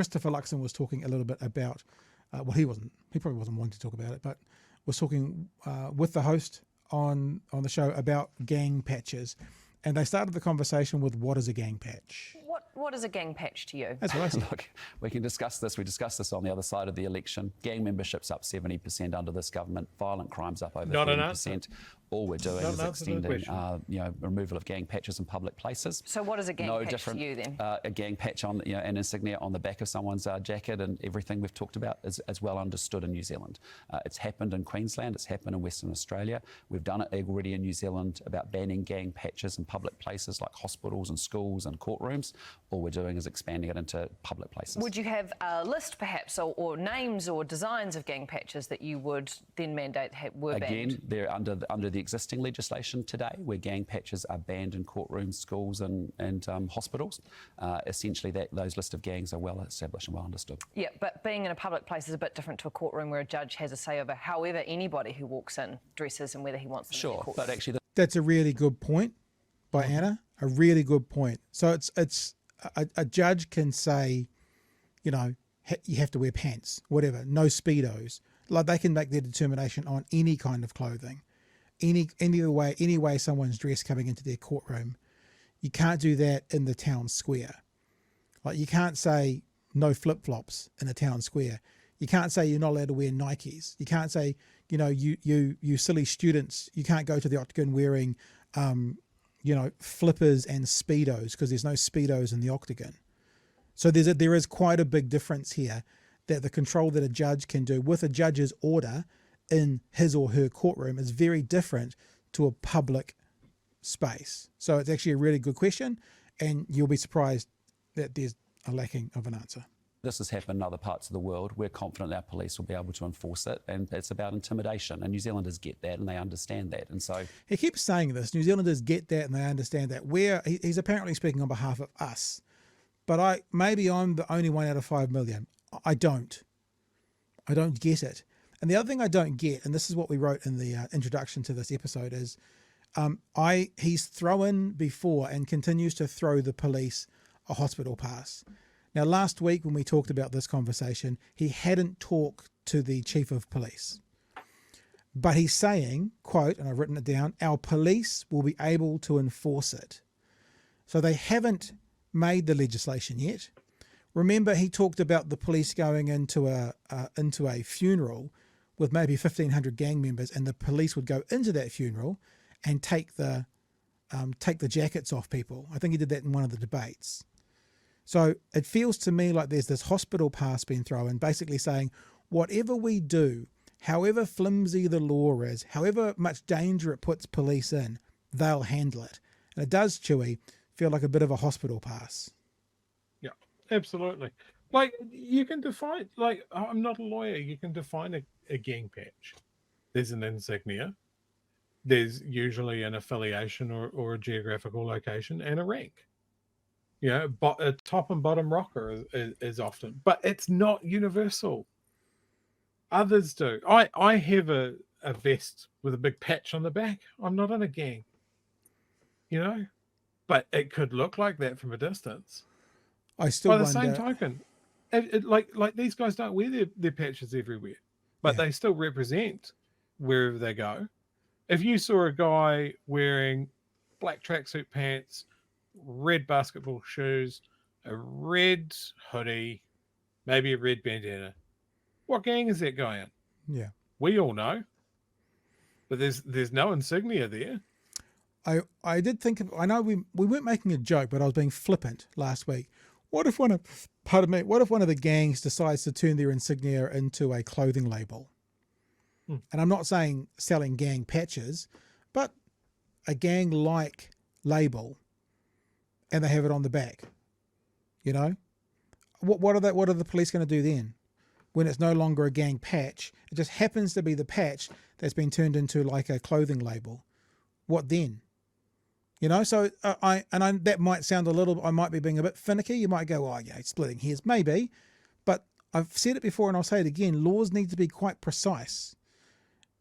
Christopher Luxon was talking a little bit about, he probably wasn't wanting to talk about it, but was talking with the host on the show about gang patches. And they started the conversation with, what is a gang patch? What is a gang patch to you? That's what I said. Look, we can discuss this. We discussed this on the other side of the election. Gang membership's up 70% under this government. Violent crimes up over 30%. All we're doing is extending, removal of gang patches in public places. So what is a gang patch to you then? A gang patch on, an insignia on the back of someone's jacket, and everything we've talked about is well understood in New Zealand. It's happened in Queensland. It's happened in Western Australia. We've done it already in New Zealand about banning gang patches in public places like hospitals and schools and courtrooms. All we're doing is expanding it into public places. Would you have a list perhaps or names or designs of gang patches that you would then mandate were banned? Again, they're under the existing legislation today, where gang patches are banned in courtrooms, schools and hospitals. Essentially, those list of gangs are well established and well understood. Yeah, but being in a public place is a bit different to a courtroom where a judge has a say over however anybody who walks in dresses and whether he wants them in their courtroom. But actually... That's a really good point by Anna, a really good point. So it's a judge can say, you have to wear pants, whatever, no Speedos. Like, they can make their determination on any kind of clothing. Any way someone's dressed coming into their courtroom. You can't do that in the town square. Like, you can't say no flip-flops in a town square. You can't say you're not allowed to wear Nikes. You can't say, you silly students, you can't go to the Octagon wearing, flippers and Speedos, because there's no Speedos in the Octagon. So there is quite a big difference here, that the control that a judge can do with a judge's order in his or her courtroom is very different to a public space. So it's actually a really good question, and you'll be surprised that there's a lacking of an answer. This has happened in other parts of the world. We're confident our police will be able to enforce it, and it's about intimidation, and New Zealanders get that and they understand that. And so he keeps saying this, New Zealanders get that and they understand that. He's apparently speaking on behalf of us, but maybe I'm the only 1 out of 5 million. I don't get it. And the other thing I don't get, and this is what we wrote in the introduction to this episode, is he's thrown before and continues to throw the police a hospital pass. Now, last week when we talked about this conversation, he hadn't talked to the chief of police. But he's saying, quote, and I've written it down, our police will be able to enforce it. So they haven't made the legislation yet. Remember, he talked about the police going into a funeral with maybe 1,500 gang members, and the police would go into that funeral and take the jackets off people. I think he did that in one of the debates. So it feels to me like there's this hospital pass being thrown, basically saying, whatever we do, however flimsy the law is, however much danger it puts police in, they'll handle it. And it does, Chewy, feel like a bit of a hospital pass. Yeah, absolutely. Like, you can define, like, I'm not a lawyer, you can define a gang patch. There's an insignia. There's usually an affiliation or a geographical location and a rank. But a top and bottom rocker is often, but it's not universal. Others do. I have a vest with a big patch on the back. I'm not in a gang, but it could look like that from a distance. I still wonder. By the same token, like these guys don't wear their patches everywhere, but they still represent wherever they go. If you saw a guy wearing black tracksuit pants, red basketball shoes, a red hoodie, maybe a red bandana, what gang is that guy in? Yeah, we all know, but there's no insignia there. I did think I know we weren't making a joke, but I was being flippant last week. What if one of the gangs decides to turn their insignia into a clothing label? And I'm not saying selling gang patches, but a gang like label, and they have it on the back. What are the police going to do then? When it's no longer a gang patch, it just happens to be the patch that's been turned into like a clothing label. What then? So that might sound I might be being a bit finicky. You might go, oh yeah, it's splitting hairs, maybe. But I've said it before and I'll say it again, laws need to be quite precise.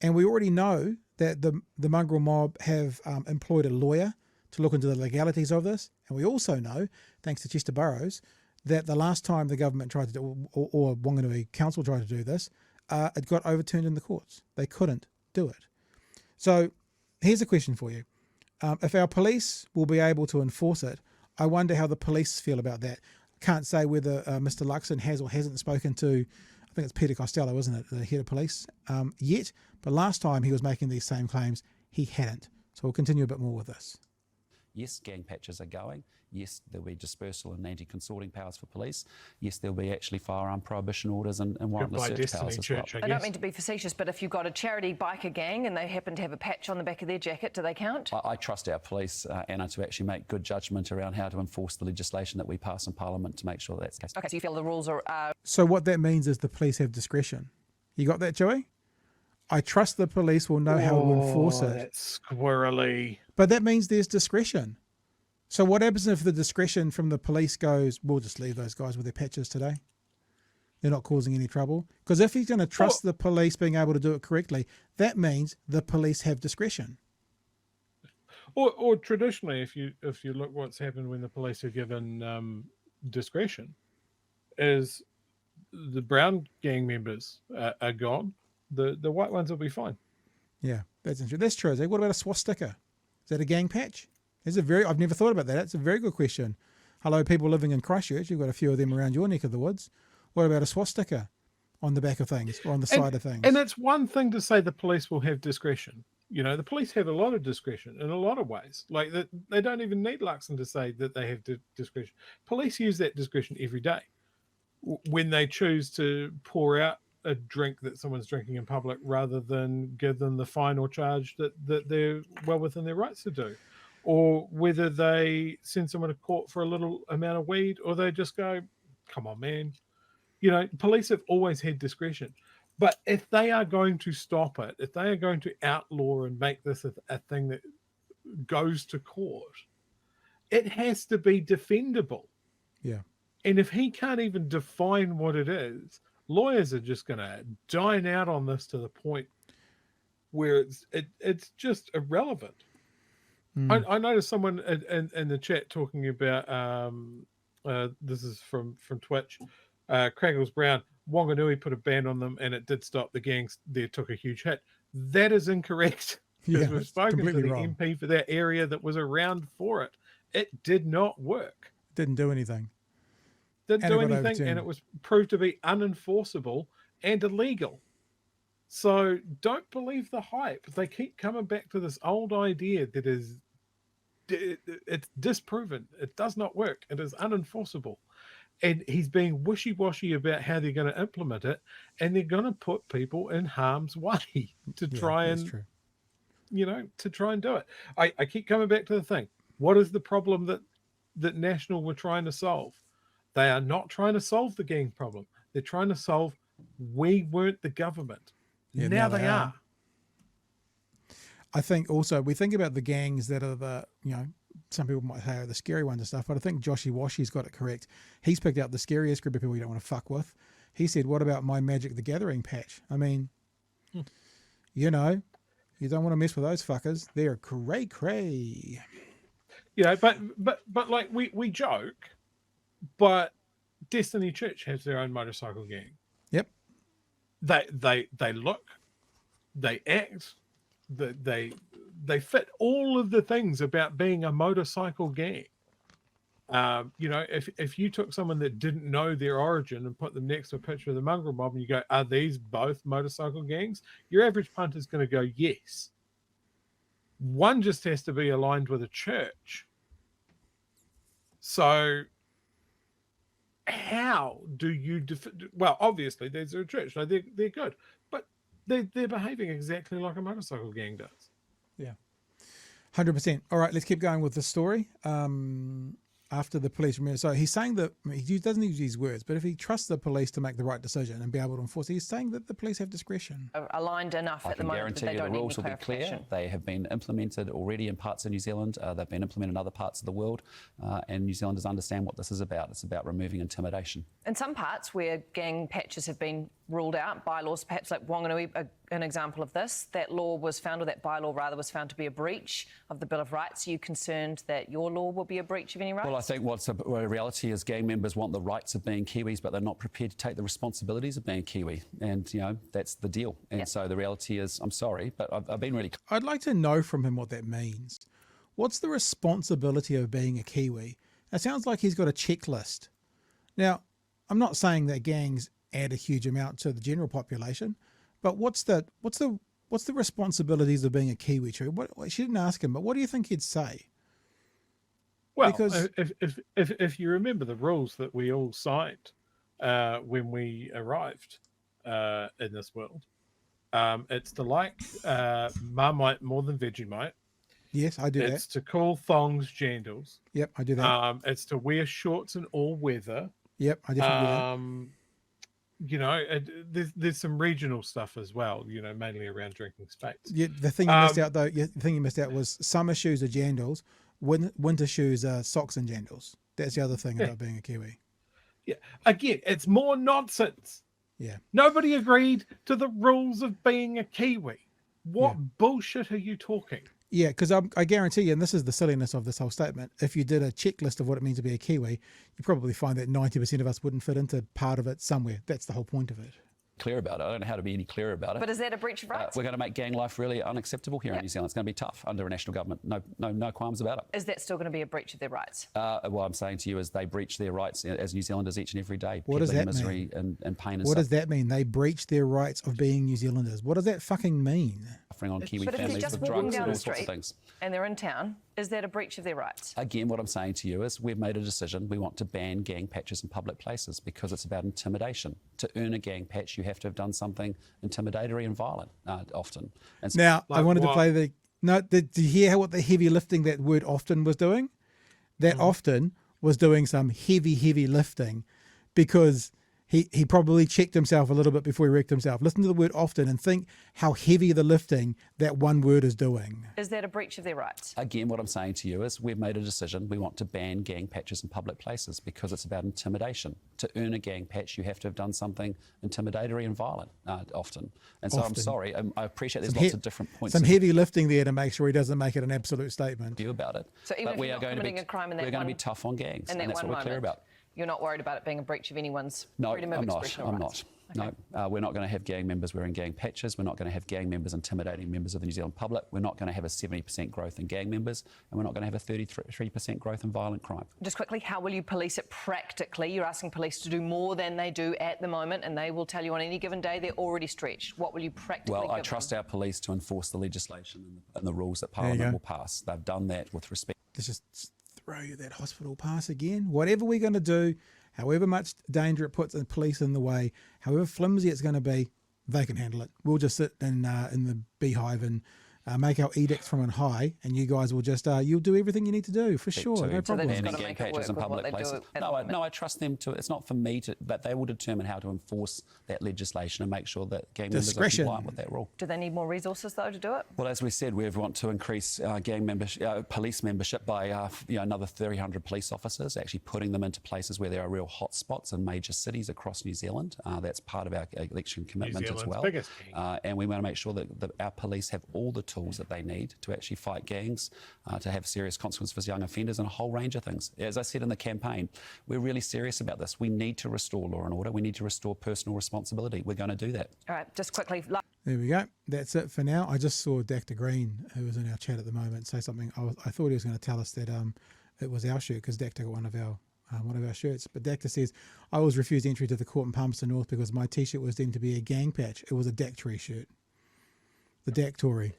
And we already know that the mongrel mob have employed a lawyer to look into the legalities of this. And we also know, thanks to Chester Burrows, that the last time the government tried to do, or Wanganui Council tried to do this, it got overturned in the courts. They couldn't do it. So here's a question for you. If our police will be able to enforce it, I wonder how the police feel about that. Can't say whether Mr. Luxon has or hasn't spoken to, I think it's Peter Costello, isn't it, the head of police, yet. But last time he was making these same claims, he hadn't. So we'll continue a bit more with this. Yes, gang patches are going. Yes, there'll be dispersal and anti-consorting powers for police. Yes, there'll be actually firearm prohibition orders and warrantless search Destiny powers as Church, well. I don't mean to be facetious, but if you've got a charity biker gang and they happen to have a patch on the back of their jacket, do they count? I trust our police, Anna, to actually make good judgment around how to enforce the legislation that we pass in Parliament to make sure that's the case. Okay, so you feel the rules are... So what that means is the police have discretion. You got that, Joey? I trust the police will know how to enforce it. That's squirrely. But that means there's discretion. So what happens if the discretion from the police goes, we'll just leave those guys with their patches today? They're not causing any trouble. Because if he's going to trust the police being able to do it correctly, that means the police have discretion. Or traditionally, if you look what's happened when the police are given discretion, is the brown gang members are gone, the white ones will be fine. Yeah, that's interesting. That's true. What about a swastika? Is that a gang patch? I've never thought about that. That's a very good question. Hello, people living in Christchurch. You've got a few of them around your neck of the woods. What about a swastika on the back of things or on the side of things? And it's one thing to say the police will have discretion. You know, the police have a lot of discretion in a lot of ways. Like they don't even need Luxon to say that they have discretion. Police use that discretion every day when they choose to pour out a drink that someone's drinking in public rather than give them the fine or charge that they're well within their rights to do. Or whether they send someone to court for a little amount of weed, or they just go, come on, man. You know, police have always had discretion. But if they are going to stop it, if they are going to outlaw and make this a thing that goes to court, it has to be defendable. Yeah. And if he can't even define what it is, lawyers are just going to dine out on this to the point where it's just irrelevant. I noticed someone in the chat talking about this is from Twitch. Craggles Brown, Wanganui put a ban on them and it did stop. The gangs there took a huge hit. That is incorrect. Because we've spoken to the MP for that area that was around for it. It did not work. Didn't do anything. Didn't do anything, and it was proved to be unenforceable and illegal. So don't believe the hype. They keep coming back to this old idea that it's disproven. It does not work. It is unenforceable. And he's being wishy-washy about how they're going to implement it, and they're going to put people in harm's way to try and, to try and do it. I keep coming back to the thing. What is the problem that National were trying to solve? They are not trying to solve the gang problem. They're trying to solve we weren't the government. Yeah, now they are. I think also we think about the gangs that are the, some people might say are the scary ones and stuff, but I think Joshy Washy's got it correct. He's picked out the scariest group of people you don't want to fuck with. He said, what about my Magic the Gathering patch? I mean, you don't want to mess with those fuckers. They're cray. Yeah, but like we joke, but Destiny Church has their own motorcycle gang. Yep. They look, they act, they fit all of the things about being a motorcycle gang. If you took someone that didn't know their origin and put them next to a picture of the mongrel mob and you go, are these both motorcycle gangs? Your average punter is going to go, yes. One just has to be aligned with a church. So how do you well, obviously there's a church, so they're good, but they're behaving exactly like a motorcycle gang does. Yeah, 100%. All right, let's keep going with the story. After the police, so he's saying that he doesn't use these words, but if he trusts the police to make the right decision and be able to enforce it, he's saying that the police have discretion. Aligned enough at the moment that they don't need any clarification. The rules will be clear. They have been implemented already in parts of New Zealand. They've been implemented in other parts of the world, and New Zealanders understand what this is about. It's about removing intimidation. In some parts where gang patches have been ruled out, bylaws, perhaps like Wanganui, an example of this. That law was found, or that bylaw rather, was found to be a breach of the Bill of Rights. Are you concerned that your law will be a breach of any rights? Well, I think what's a reality is gang members want the rights of being Kiwis, but they're not prepared to take the responsibilities of being Kiwi. And, that's the deal. And so the reality is, I'm sorry, but I've been really... I'd like to know from him what that means. What's the responsibility of being a Kiwi? It sounds like he's got a checklist. Now, I'm not saying that gangs add a huge amount to the general population, but what's the responsibilities of being a Kiwi? True. She didn't ask him, but what do you think he'd say? Well, Because if you remember the rules that we all signed when we arrived in this world, it's to like Marmite more than Vegemite. yes, I do that. It's to call thongs jandals. Yep, I do that. It's to wear shorts in all weather. Yep, I definitely do that. There's some regional stuff as well, mainly around drinking space. Yeah, the thing you missed out though, the thing you missed out was summer shoes are jandals, winter shoes are socks and jandals. That's the other thing about being a Kiwi. Yeah, again, it's more nonsense. Yeah. Nobody agreed to the rules of being a Kiwi. What bullshit are you talking? Yeah, because I guarantee you, and this is the silliness of this whole statement, if you did a checklist of what it means to be a Kiwi, you probably find that 90% of us wouldn't fit into part of it somewhere. That's the whole point of it. Clear about it. I don't know how to be any clearer about it. But is that a breach of rights? We're going to make gang life really unacceptable here in New Zealand. It's going to be tough under a national government. No qualms about it. Is that still going to be a breach of their rights? What I'm saying to you is they breach their rights as New Zealanders each and every day. What does that misery mean? And pain and What does that mean? They breach their rights of being New Zealanders. What does that fucking mean? suffering on Kiwi But if they're families just with walking drugs and down all the sorts of street things. and they're in town, is that a breach of their rights? Again, what I'm saying to you is we've made a decision. We want to ban gang patches in public places because it's about intimidation. To earn a gang patch, you have to have done something intimidatory and violent often. And so Now, I wanted to play the... No, did you hear what the heavy lifting that word often was doing? That often was doing some heavy lifting because he probably checked himself a little bit before he wrecked himself. Listen to the word often and think how heavy the lifting that one word is doing. Is that a breach of their rights? Again, what I'm saying to you is we've made a decision. We want to ban gang patches in public places because it's about intimidation. To earn a gang patch, you have to have done something intimidatory and violent often. And so I'm sorry. I appreciate there's lots of different points. Some heavy lifting there to make sure he doesn't make it an absolute statement. View about it. So even but if we you're are not going to be committing a crime in that we're going to one- be tough on gangs, in that and that's one what we're clear moment, about. You're not worried about it being a breach of anyone's No, freedom of I'm not. expression or I'm rights? not. No, we're not going to have gang members wearing gang patches. We're not going to have gang members intimidating members of the New Zealand public. We're not going to have a 70% growth in gang members, and we're not going to have a 33% growth in violent crime. Just quickly, how will you police it practically? You're asking police to do more than they do at the moment, and they will tell you on any given day they're already stretched. What will you practically Well, I give trust them? our police to enforce the legislation and the rules that Parliament will pass. They've done that with respect. Let's just throw you that hospital pass again. Whatever we're going to do, however much danger it puts the police in the way, however flimsy it's going to be, they can handle it. We'll just sit in the beehive and make our edicts from on high, and you guys will just you'll do everything you need to do for sure. No problem. just Banning gotta gang make it patches in work with what public they do places. at the No, moment. I trust them to. It's not for me to, but they will determine how to enforce that legislation and make sure that gang members are Discretion. compliant with that rule. Do they need more resources, though, to do it? Well, as we said, we want to increase gang membership, police membership by another 300 police officers, actually putting them into places where there are real hotspots in major cities across New Zealand. That's part of our election commitment as Zealand's well. biggest And we want to make sure that our police have all the tools that they need to actually fight gangs, to have serious consequences for young offenders and a whole range of things. As I said in the campaign, we're really serious about this. We need to restore law and order. We need to restore personal responsibility. We're going to do that. All right, just quickly. There we go. That's it for now. I just saw Dr. Green, who is in our chat at the moment, say something. I thought he was going to tell us that it was our shirt because Dr. got one of our shirts. But Dr. says, I was refused entry to the court in Palmerston North because my T-shirt was deemed to be a gang patch. It was a Dactory shirt. The Dactory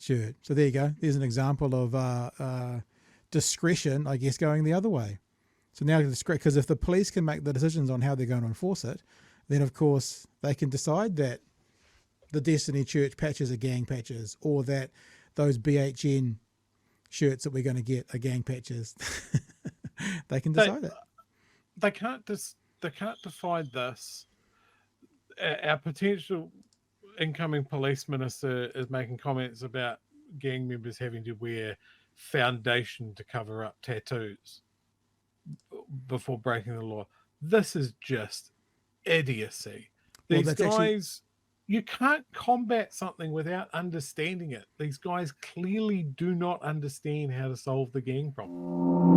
shirt. So there you go. There's an example of discretion, I guess, going the other way. So now, because if the police can make the decisions on how they're going to enforce it, then of course they can decide that the Destiny Church patches are gang patches, or that those BHN shirts that we're going to get are gang patches. They can decide that. They can't define this. Our potential incoming police minister is making comments about gang members having to wear foundation to cover up tattoos before breaking the law. This is just idiocy. Well, These that's guys, actually you can't combat something without understanding it. These guys clearly do not understand how to solve the gang problem.